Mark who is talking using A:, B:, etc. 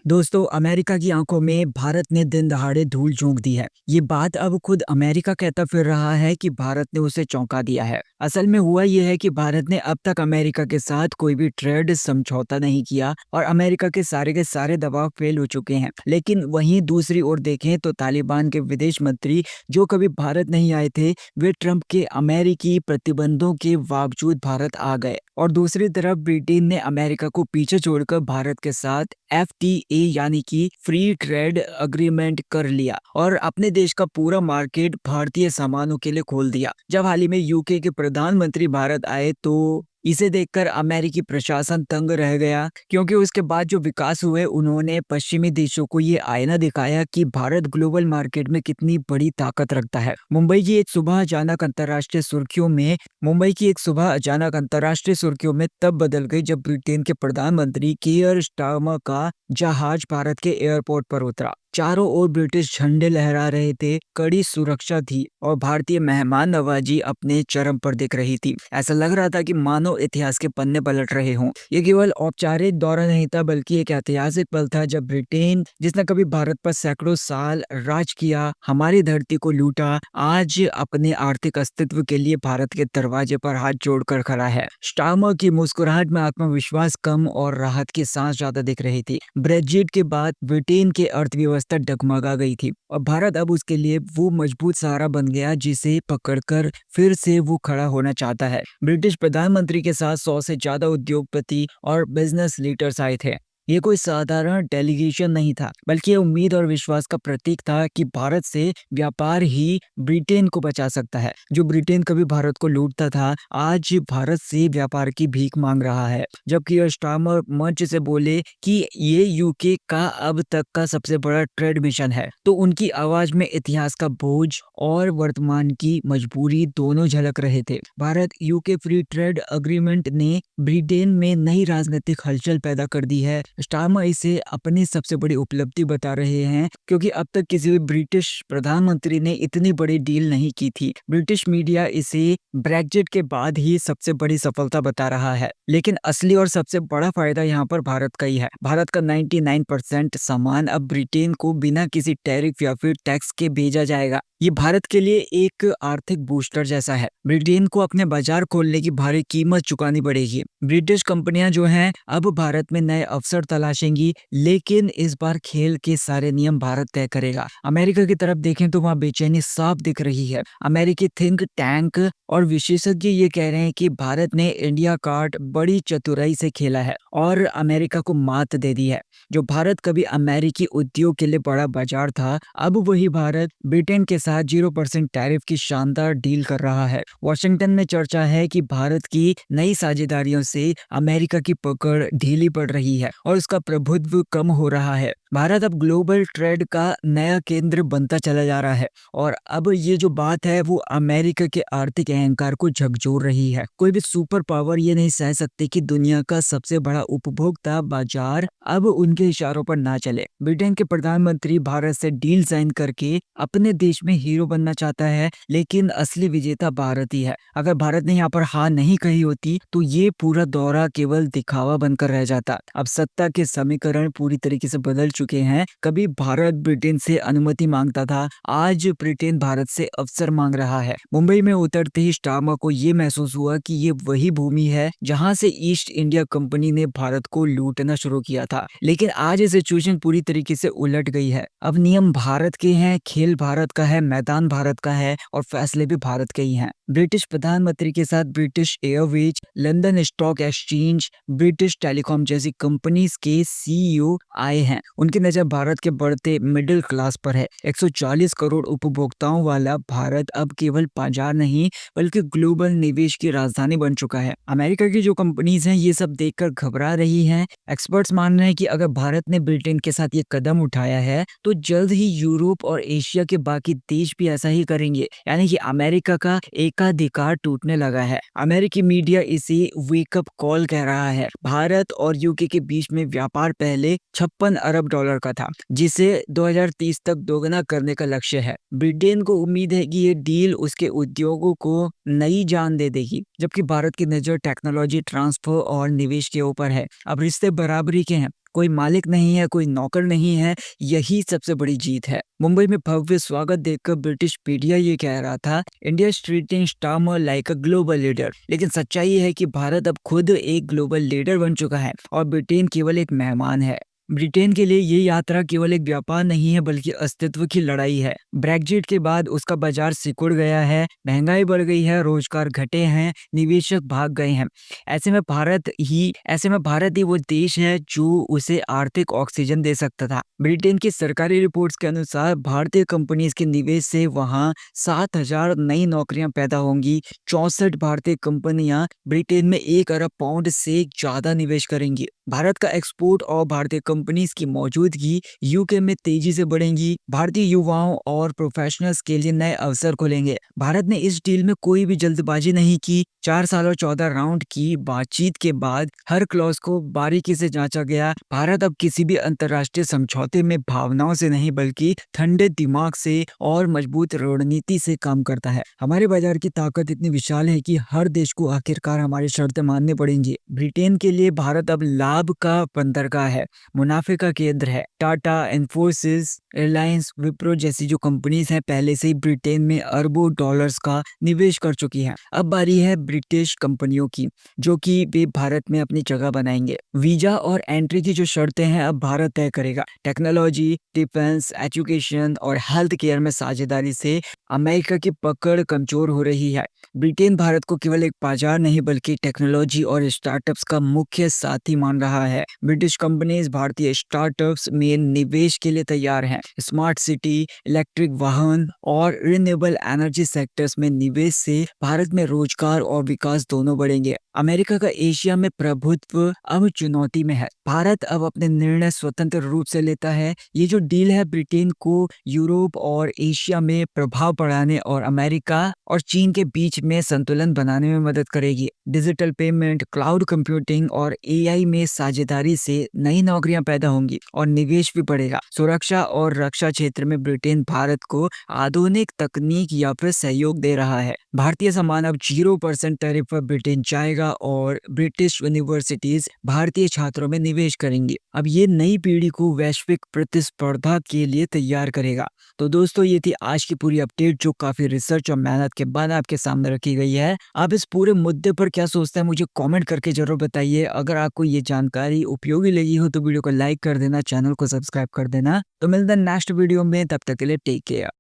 A: दोस्तों, अमेरिका की आंखों में भारत ने दिन दहाड़े धूल झोंक दी है। ये बात अब खुद अमेरिका कहता फिर रहा है कि भारत ने उसे चौंका दिया है। असल में हुआ ये है कि भारत ने अब तक अमेरिका के साथ कोई भी ट्रेड समझौता नहीं किया और अमेरिका के सारे दबाव फेल हो चुके हैं। लेकिन वहीं दूसरी ओर देखें तो तालिबान के विदेश मंत्री जो कभी भारत नहीं आए थे, वे ट्रंप के अमेरिकी प्रतिबंधों के बावजूद भारत आ गए। और दूसरी तरफ ब्रिटेन ने अमेरिका को पीछे छोड़कर भारत के साथ FTA यानी कि फ्री ट्रेड अग्रीमेंट कर लिया और अपने देश का पूरा मार्केट भारतीय सामानों के लिए खोल दिया। जब हाल ही में यूके के प्रधानमंत्री भारत आए तो इसे देखकर अमेरिकी प्रशासन तंग रह गया, क्योंकि उसके बाद जो विकास हुए उन्होंने पश्चिमी देशों को ये आईना दिखाया कि भारत ग्लोबल मार्केट में कितनी बड़ी ताकत रखता है। मुंबई की एक सुबह अचानक अंतर्राष्ट्रीय सुर्खियों में तब बदल गई जब ब्रिटेन के प्रधानमंत्री कीयर स्टारमर का जहाज भारत के एयरपोर्ट पर उतरा। चारों ओर ब्रिटिश झंडे लहरा रहे थे, कड़ी सुरक्षा थी और भारतीय मेहमान नवाजी अपने चरम पर दिख रही थी। ऐसा लग रहा था कि मानो इतिहास के पन्ने पलट रहे हों। ये केवल औपचारिक दौरा नहीं था, बल्कि एक ऐतिहासिक पल था जब ब्रिटेन, जिसने कभी भारत पर सैकड़ों साल राज किया, हमारी धरती को लूटा, आज अपने आर्थिक अस्तित्व के लिए भारत के दरवाजे पर हाथ जोड़कर खड़ा है। स्टार्मर की मुस्कुराहट में आत्मविश्वास कम और राहत की सांस ज्यादा दिख रही थी। ब्रेग्जिट के बाद ब्रिटेन की अर्थव्यवस्था डगमगा गई थी और भारत अब उसके लिए वो मजबूत सहारा बन गया जिसे पकड़कर फिर से वो खड़ा होना चाहता है। ब्रिटिश प्रधानमंत्री के साथ 100 से ज्यादा उद्योगपति और बिजनेस लीडर्स आए थे। ये कोई साधारण डेलीगेशन नहीं था, बल्कि ये उम्मीद और विश्वास का प्रतीक था कि भारत से व्यापार ही ब्रिटेन को बचा सकता है। जो ब्रिटेन कभी भारत को लूटता था, आज भारत से व्यापार की भीख मांग रहा है। जबकि स्टार्मर मंच से बोले कि ये यूके का अब तक का सबसे बड़ा ट्रेड मिशन है, तो उनकी आवाज में इतिहास का बोझ और वर्तमान की मजबूरी दोनों झलक रहे थे। Bharat UK free trade agreement ने ब्रिटेन में नई राजनीतिक हलचल पैदा कर दी है। स्टार्मर इसे अपनी सबसे बड़ी उपलब्धि बता रहे हैं, क्योंकि अब तक किसी भी ब्रिटिश प्रधानमंत्री ने इतनी बड़ी डील नहीं की थी। ब्रिटिश मीडिया इसे ब्रेग्जिट के बाद ही सबसे बड़ी सफलता बता रहा है, लेकिन असली और सबसे बड़ा फायदा यहाँ पर भारत का ही है। भारत का 99% सामान अब ब्रिटेन को बिना किसी टैरिफ या फिर टैक्स के भेजा जाएगा। ये भारत के लिए एक आर्थिक बूस्टर जैसा है। ब्रिटेन को अपने बाजार खोलने की भारी कीमत चुकानी पड़ेगी। ब्रिटिश कंपनियां जो हैं अब भारत में नए अवसर तलाशेंगी, लेकिन इस बार खेल के सारे नियम भारत तय करेगा। अमेरिका की तरफ देखें तो वहाँ बेचैनी साफ दिख रही है। अमेरिकी थिंक टैंक और विशेषज्ञ ये कह रहे हैं कि भारत ने इंडिया कार्ड बड़ी चतुराई से खेला है और अमेरिका को मात दे दी है। जो भारत कभी अमेरिकी उद्योग के लिए बड़ा बाजार था, अब वही भारत ब्रिटेन के साथ 0% टैरिफ की शानदार डील कर रहा है। वॉशिंगटन में चर्चा है कि भारत की नई साझेदारियों से अमेरिका की पकड़ ढीली पड़ रही है और उसका प्रभुत्व कम हो रहा है। भारत अब ग्लोबल ट्रेड का नया केंद्र बनता चला जा रहा है और अब ये जो बात है वो अमेरिका के आर्थिक अहंकार को झकझोर रही है। कोई भी सुपर पावर ये नहीं सह सकती कि दुनिया का सबसे बड़ा उपभोक्ता बाजार अब उनके इशारों पर ना चले। ब्रिटेन के प्रधानमंत्री भारत से डील साइन करके अपने देश में हीरो बनना चाहता है, लेकिन असली विजेता भारत ही है। अगर भारत ने यहाँ पर हार नहीं कही होती तो ये पूरा दौरा केवल दिखावा बनकर रह जाता। अब सत्ता के समीकरण पूरी तरीके से बदल चुके हैं। कभी भारत ब्रिटेन से अनुमति मांगता था, आज ब्रिटेन भारत से अवसर मांग रहा है। मुंबई में उतरते ही स्टार्मर को ये महसूस हुआ कि ये वही भूमि है जहां से ईस्ट इंडिया कंपनी ने भारत को लूटना शुरू किया था। लेकिन आज ये सिचुएशन पूरी तरीके से उलट गई है। अब नियम भारत के हैं, खेल भारत का है, मैदान भारत का है और फैसले भी भारत के ही हैं। ब्रिटिश प्रधानमंत्री के साथ British Airways, London stock exchange, British telecom जैसी कंपनीज के CEO आए हैं। उनकी नजर भारत के बढ़ते मिडिल क्लास पर है। 140 करोड़ उपभोक्ताओं वाला भारत अब केवल बाजार नहीं, बल्कि ग्लोबल निवेश की राजधानी बन चुका है। अमेरिका की जो कंपनीज हैं ये सब देखकर घबरा रही हैं। एक्सपर्ट्स मान रहे हैं कि अगर भारत ने ब्रिटेन के साथ ये कदम उठाया है तो जल्द ही यूरोप और एशिया के बाकी देश भी ऐसा ही करेंगे। यानी कि अमेरिका का एकाधिकार टूटने लगा है। अमेरिकी मीडिया इसे वेकअप कॉल कह रहा है। भारत और यूके के बीच में व्यापार पहले 56 अरब डॉलर का था, जिसे 2030 तक दोगुना करने का लक्ष्य है। ब्रिटेन को उम्मीद है कि ये डील उसके उद्योगों को नई जान दे देगी। जबकि भारत की नज़र टेक्नोलॉजी ट्रांसफर और निवेश के ऊपर है। अब रिश्ते बराबरी के हैं, कोई मालिक नहीं है, कोई नौकर नहीं है, यही सबसे बड़ी जीत है। मुंबई में भव्य स्वागत देखकर ब्रिटिश मीडिया ये कह रहा था, India treating Starmer like a global leader. लेकिन सच्चाई ये है कि भारत अब खुद एक ग्लोबल लीडर बन चुका है और ब्रिटेन केवल एक मेहमान है। ब्रिटेन के लिए ये यात्रा केवल एक व्यापार नहीं है, बल्कि अस्तित्व की लड़ाई है। ब्रेग्जिट के बाद उसका बाजार सिकुड़ गया है, महंगाई बढ़ गई है, रोजगार घटे हैं, निवेशक भाग गए हैं। ऐसे में भारत ही वो देश है जो उसे आर्थिक ऑक्सीजन दे सकता था। ब्रिटेन की सरकारी रिपोर्ट्स के अनुसार भारतीय कंपनीज के निवेश से वहां 7,000 नई नौकरियां पैदा होंगी। 64 भारतीय कंपनियां ब्रिटेन में 1 अरब पाउंड से ज्यादा निवेश करेंगी। भारत का एक्सपोर्ट और भारतीय कंपनीज की मौजूदगी यूके में तेजी से बढ़ेंगी। भारतीय युवाओं और प्रोफेशनल्स के लिए नए अवसर खुलेंगे। भारत ने इस डील में कोई भी जल्दबाजी नहीं की। 4 साल और 14 राउंड की बातचीत के बाद हर क्लॉज को बारीकी से जांचा गया। भारत अब किसी भी अंतर्राष्ट्रीय समझौते में भावनाओं से नहीं, बल्कि ठंडे दिमाग से और मजबूत रणनीति से काम करता है। हमारे बाजार की ताकत इतनी विशाल है कि हर देश को आखिरकार हमारी शर्तें माननी पड़ेंगी। ब्रिटेन के लिए भारत अब लाभ का बंदरगाह है, मुनाफे का केंद्र है। टाटा, इन्फोसिस, रिलायंस, विप्रो जैसी जो कंपनीज हैं पहले से ही ब्रिटेन में अरबों डॉलर्स का निवेश कर चुकी हैं। अब बारी है ब्रिटिश कंपनियों की, जो कि वे भारत में अपनी जगह बनाएंगे। वीजा और एंट्री की जो शर्तें हैं अब भारत तय करेगा। टेक्नोलॉजी, डिफेंस, एजुकेशन और हेल्थ केयर में साझेदारी से अमेरिका की पकड़ कमजोर हो रही है। ब्रिटेन भारत को केवल एक बाजार नहीं, बल्कि टेक्नोलॉजी और स्टार्टअप्स का मुख्य साथी मान रहा है। ब्रिटिश कंपनीज भारतीय स्टार्टअप्स में निवेश के लिए तैयार हैं। स्मार्ट सिटी, इलेक्ट्रिक वाहन और रिन्यूएबल एनर्जी सेक्टर्स में निवेश से भारत में रोजगार और विकास दोनों बढ़ेंगे। अमेरिका का एशिया में प्रभुत्व अब चुनौती में है। भारत अब अपने निर्णय स्वतंत्र रूप से लेता है। ये जो डील है ब्रिटेन को यूरोप और एशिया में प्रभाव बढ़ाने और अमेरिका और चीन के बीच में संतुलन बनाने में मदद करेगी। डिजिटल पेमेंट, क्लाउड कंप्यूटिंग और एआई में साझेदारी से नई नौकरियां पैदा होंगी और निवेश भी बढ़ेगा। सुरक्षा और रक्षा क्षेत्र में ब्रिटेन भारत को आधुनिक तकनीक या फिर सहयोग दे रहा है। भारतीय सामान अब 0% टैरिफ पर ब्रिटेन जाएगा और ब्रिटिश यूनिवर्सिटीज भारतीय छात्रों में निवेश करेंगी। अब ये नई पीढ़ी को वैश्विक प्रतिस्पर्धा के लिए तैयार करेगा। तो दोस्तों, ये थी आज की पूरी अपडेट, जो काफी रिसर्च और मेहनत के बाद आपके सामने रखी गई है। आप इस पूरे मुद्दे पर क्या सोचते हैं, मुझे कमेंट करके जरूर बताइए। अगर आपको ये जानकारी उपयोगी लगी हो तो वीडियो को लाइक कर देना, चैनल को सब्सक्राइब कर देना। तो मिलते हैं नेक्स्ट वीडियो में, तब तक के लिए टेक केयर।